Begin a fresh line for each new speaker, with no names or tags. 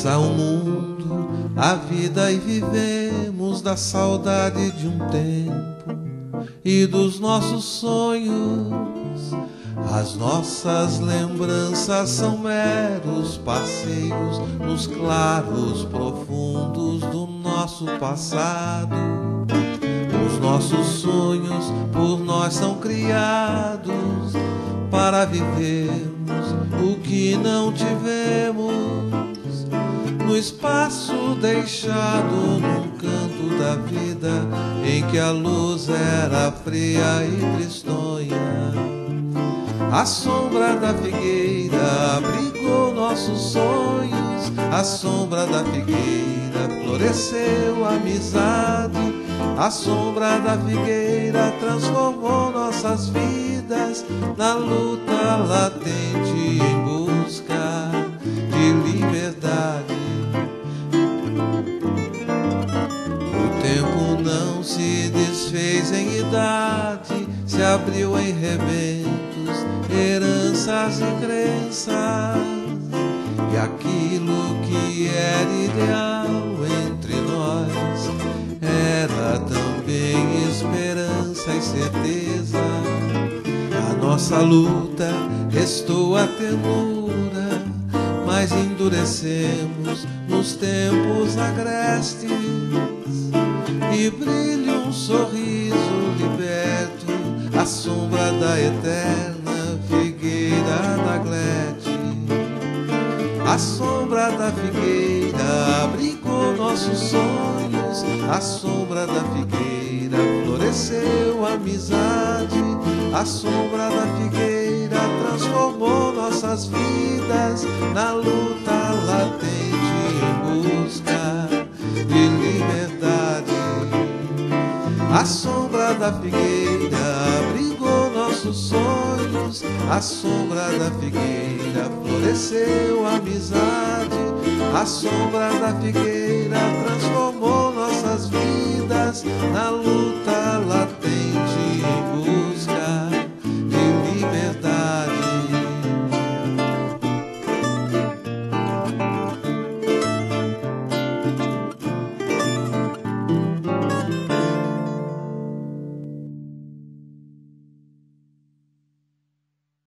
Passa o mundo, a vida e vivemos da saudade de um tempo e dos nossos sonhos. As nossas lembranças são meros passeios nos claros profundos do nosso passado. Os nossos sonhos por nós são criados para vivermos o que não tivemos, no espaço deixado num canto da vida em que a luz era fria e tristonha. A sombra da figueira abrigou nossos sonhos, a sombra da figueira floresceu a amizade, a sombra da figueira transformou nossas vidas na luta latente em busca de liberdade. O tempo não se desfez em idade, se abriu em rebentos, heranças e crenças, e aquilo que era ideal entre nós era também esperança e certeza. A nossa luta restou a ternura, mas endurecemos nos tempos agrestes, e brilha um sorriso liberto, a sombra da eterna figueira da Glete. A sombra da figueira abrigou nossos sonhos, a sombra da figueira floresceu a amizade, a sombra da figueira transformou nossas vidas na luta latente em busca de liberdade. A sombra da figueira abrigou nossos sonhos, a sombra da figueira floresceu a amizade, a sombra da figueira transformou nossas vidas na luta latente